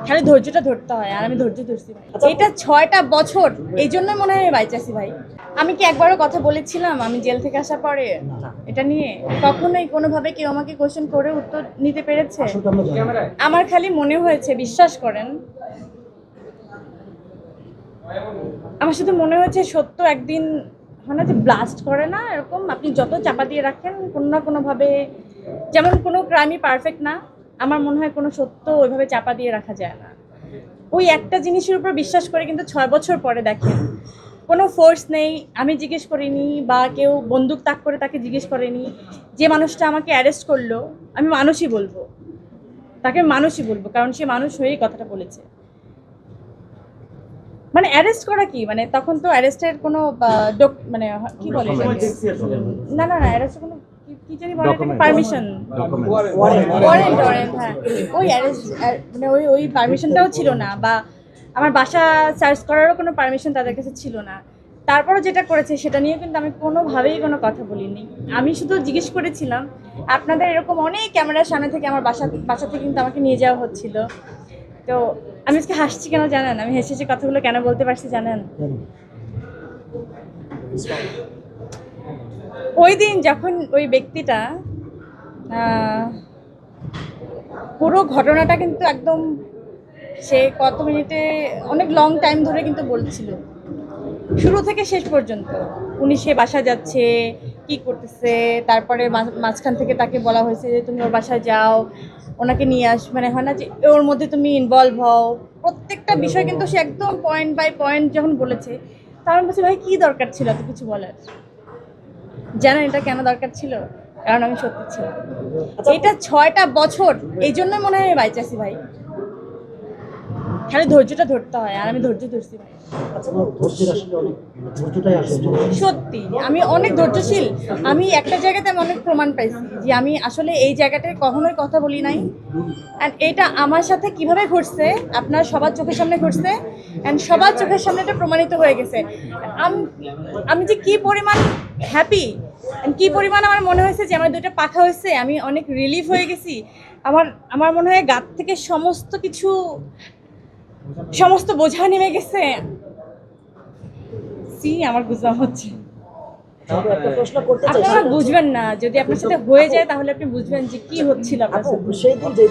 খালি ধৈর্যটা ধরতে হয়, আর আমি ধৈর্য ধরছি ভাই। এটা 6টা বছর, এই জন্যই মনে হয় আমি বাইচাছি ভাই। আমি কি একবারও কথা বলেছিলাম আমি জেল থেকে আসার পরে এটা নিয়ে? কখনোই কোনোভাবে কেউ আমাকে কোশ্চেন করে উত্তর নিতে পেরেছে? আমার খালি মনে হয়েছে, বিশ্বাস করেন, আমার শুধু মনে হয়েছে সত্য একদিন হয় না যে ব্লাস্ট করে না, এরকম আপনি যত চাপা দিয়ে রাখেন কোনো না কোনোভাবে, যেমন কোনো ক্রাইমই পারফেক্ট না, আমার মনে হয় কোনো সত্য ওইভাবে চাপা দিয়ে রাখা যায় না। ওই একটা জিনিসের উপর বিশ্বাস করে কিন্তু 6 বছর পরে দেখেন কোনো ফোর্স নেই, আমি জিজ্ঞেস করিনি বা কেউ বন্দুক তাক করে তাকে জিজ্ঞেস করেনি। যে মানুষটা আমাকে অ্যারেস্ট করলো, আমি মানুষই বলবো, তাকে মানুষই বলবো, কারণ সে মানুষ হয়েই কথাটা বলেছে। মানে অ্যারেস্ট করা কি, মানে তখন তো অ্যারেস্টের কোনো মানে কি বলে, না না না অ্যারেস্টের কোনো কি জানি বলে, পারমিশন, ওয়ারেন্ট ওয়ারেন্ট, হ্যাঁ ওই অ্যারেস্ট, মানে ওই ওই পারমিশনটাও ছিল না, বা আমার বাসা সার্চ করারও কোনো পারমিশন তাদের কাছে ছিল না। তারপরও যেটা করেছে সেটা নিয়ে কিন্তু আমি কোনোভাবেই কোনো কথা বলিনি। আমি শুধু জিজ্ঞেস করেছিলাম, আপনাদের এরকম অনেক ক্যামেরার সামনে থেকে আমার বাসা থেকে কিন্তু আমাকে নিয়ে যাওয়া হচ্ছিল, তো আমি আজকে হাসছি কেন জানেন? আমি হেসে হেসে কথাগুলো কেন বলতে পারছি জানেন? ওই দিন যখন ওই ব্যক্তিটা পুরো ঘটনাটা কিন্তু একদম, সে কত মিনিটে, অনেক লং টাইম ধরে কিন্তু বলছিল শুরু থেকে শেষ পর্যন্ত, উনি সে বাসা যাচ্ছে কি করতেছে, তারপরে মাঝখান থেকে তাকে বলা হয়েছে যে তুমি ওর বাসায় যাও, ওনাকে নিয়ে আস, মানে হয় না যে ওর মধ্যে তুমি ইনভলভ হও, প্রত্যেকটা বিষয় কিন্তু সে একদম পয়েন্ট বাই পয়েন্ট যখন বলেছে, তার আমি বলছি ভাই কী দরকার ছিল এত কিছু বলার? জানেন এটা কেন দরকার ছিল? কারণ আমি সত্যি ছিলাম। এটা 6টা বছর, এই জন্যই মনে হয় আমি বাইচাছি ভাই। খালি ধৈর্যটা ধরতে হয়, আর আমি ধৈর্য ধরছি ভাই। সত্যি আমি অনেক ধৈর্যশীল। আমি একটা জায়গাতে আমি অনেক প্রমাণ পাইছি যে আমি আসলে এই জায়গাটায় কখনোই কথা বলি নাই, অ্যান্ড এটা আমার সাথে কিভাবে ঘটছে, আপনার সবার চোখের সামনে ঘটছে, অ্যান্ড সবার চোখের সামনে এটা প্রমাণিত হয়ে গেছে। আমি যে কি পরিমাণ হ্যাপি, কি পরিমাণ আমার মনে হয়েছে যে আমার 2টা পাখা হয়েছে, আমি অনেক রিলিফ হয়ে গেছি। আমার মনে হয় গাত থেকে সমস্ত বোঝা নেমে গেছে। আমার গুজবাম্প হচ্ছে। আপনারা বুঝবেন না, যদি আপনার সাথে হয়ে যায় তাহলে আপনি বুঝবেন যে কি হচ্ছিল আপনার সাথে।